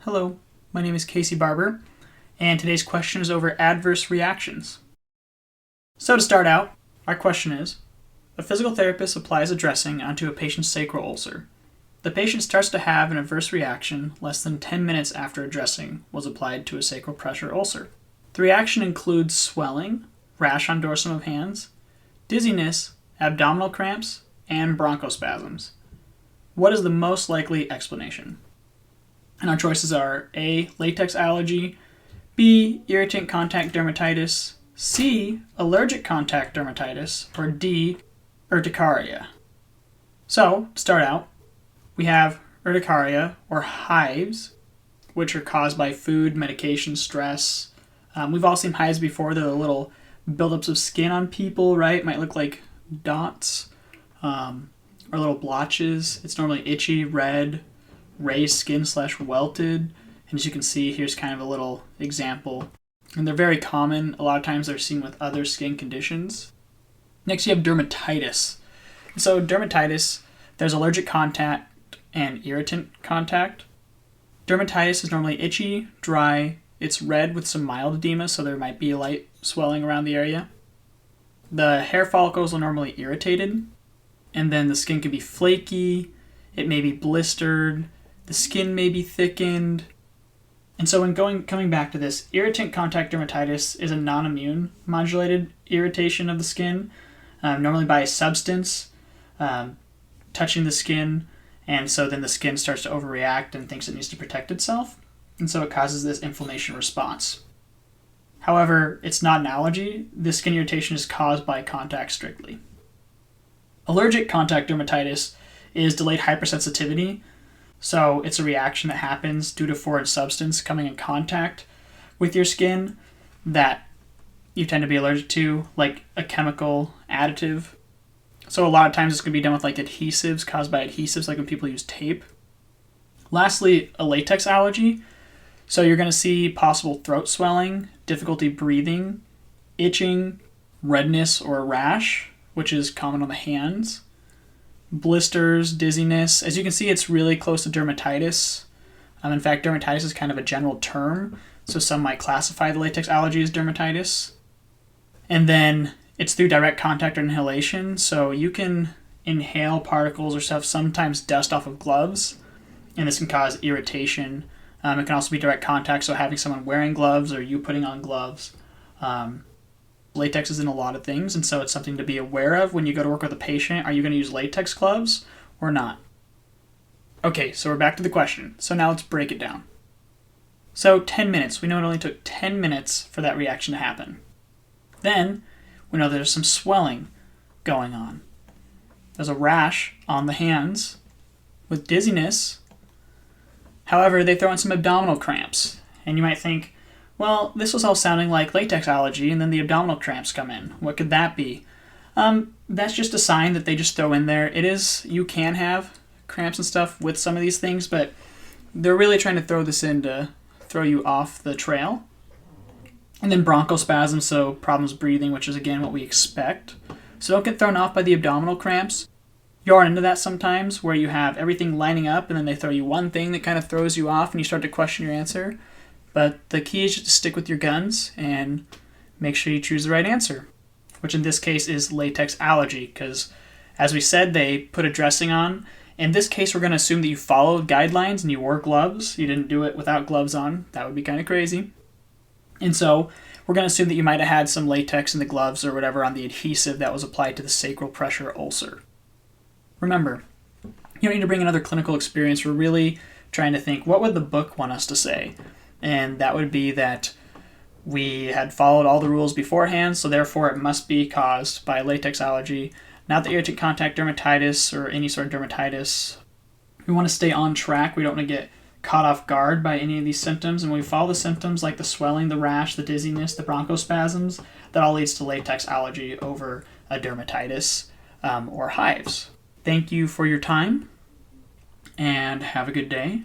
Hello, my name is Casey Barber, and today's question is over adverse reactions. So to start out, our question is, a physical therapist applies a dressing onto a patient's sacral ulcer. The patient starts to have an adverse reaction less than 10 minutes after a dressing was applied to a sacral pressure ulcer. The reaction includes swelling, rash on dorsum of hands, dizziness, abdominal cramps, and bronchospasms. What is the most likely explanation? And our choices are A, latex allergy, B, irritant contact dermatitis, C, allergic contact dermatitis, or D, urticaria. So, to start out, we have urticaria, or hives, which are caused by food, medication, stress. We've all seen hives before. They're the little buildups of skin on people, right? It might look like dots or little blotches. It's normally itchy, red, raised skin / welted. And as you can see, here's kind of a little example. And they're very common. A lot of times they're seen with other skin conditions. Next, you have dermatitis. So dermatitis, there's allergic contact and irritant contact. Dermatitis is normally itchy, dry. It's red with some mild edema, so there might be a light swelling around the area. The hair follicles are normally irritated. And then the skin can be flaky. It may be blistered. The skin may be thickened. And so when coming back to this, irritant contact dermatitis is a non-immune modulated irritation of the skin, normally by a substance touching the skin, and so then the skin starts to overreact and thinks it needs to protect itself, and so it causes this inflammation response. However, it's not an allergy. This skin irritation is caused by contact strictly. Allergic contact dermatitis is delayed hypersensitivity. So it's a reaction that happens due to foreign substance coming in contact with your skin that you tend to be allergic to, like a chemical additive. So a lot of times it's going to be done with like adhesives, caused by adhesives, like when people use tape. Lastly, a latex allergy. So you're going to see possible throat swelling, difficulty breathing, itching, redness or rash, which is common on the hands, blisters, dizziness. As you can see, it's really close to dermatitis. In fact, dermatitis is kind of a general term, so some might classify the latex allergy as dermatitis. And then it's through direct contact or inhalation, so you can inhale particles or stuff, sometimes dust off of gloves, and this can cause irritation. It can also be direct contact, so having someone wearing gloves or you putting on gloves. Latex is in a lot of things, and so it's something to be aware of when you go to work with a patient. Are you going to use latex gloves or not? Okay, so we're back to the question. So now let's break it down. So 10 minutes. We know it only took 10 minutes for that reaction to happen. Then we know there's some swelling going on. There's a rash on the hands with dizziness. However, they throw in some abdominal cramps. And you might think, well, this was all sounding like latex allergy, and then the abdominal cramps come in. What could that be? That's just a sign that they just throw in there. You can have cramps and stuff with some of these things, but they're really trying to throw this in to throw you off the trail. And then bronchospasm, so problems breathing, which is again what we expect. So don't get thrown off by the abdominal cramps. You run into that sometimes, where you have everything lining up, and then they throw you one thing that kind of throws you off, and you start to question your answer. But the key is just to stick with your guns and make sure you choose the right answer, which in this case is latex allergy, because as we said, they put a dressing on. In this case, we're going to assume that you followed guidelines and you wore gloves. You didn't do it without gloves on. That would be kind of crazy. And so we're going to assume that you might have had some latex in the gloves or whatever on the adhesive that was applied to the sacral pressure ulcer. Remember, you don't need to bring another clinical experience. We're really trying to think, what would the book want us to say? And that would be that we had followed all the rules beforehand, so therefore it must be caused by latex allergy, not the irritant contact dermatitis or any sort of dermatitis. We want to stay on track. We don't want to get caught off guard by any of these symptoms. And when we follow the symptoms like the swelling, the rash, the dizziness, the bronchospasms, that all leads to latex allergy over a dermatitis or hives. Thank you for your time, and have a good day.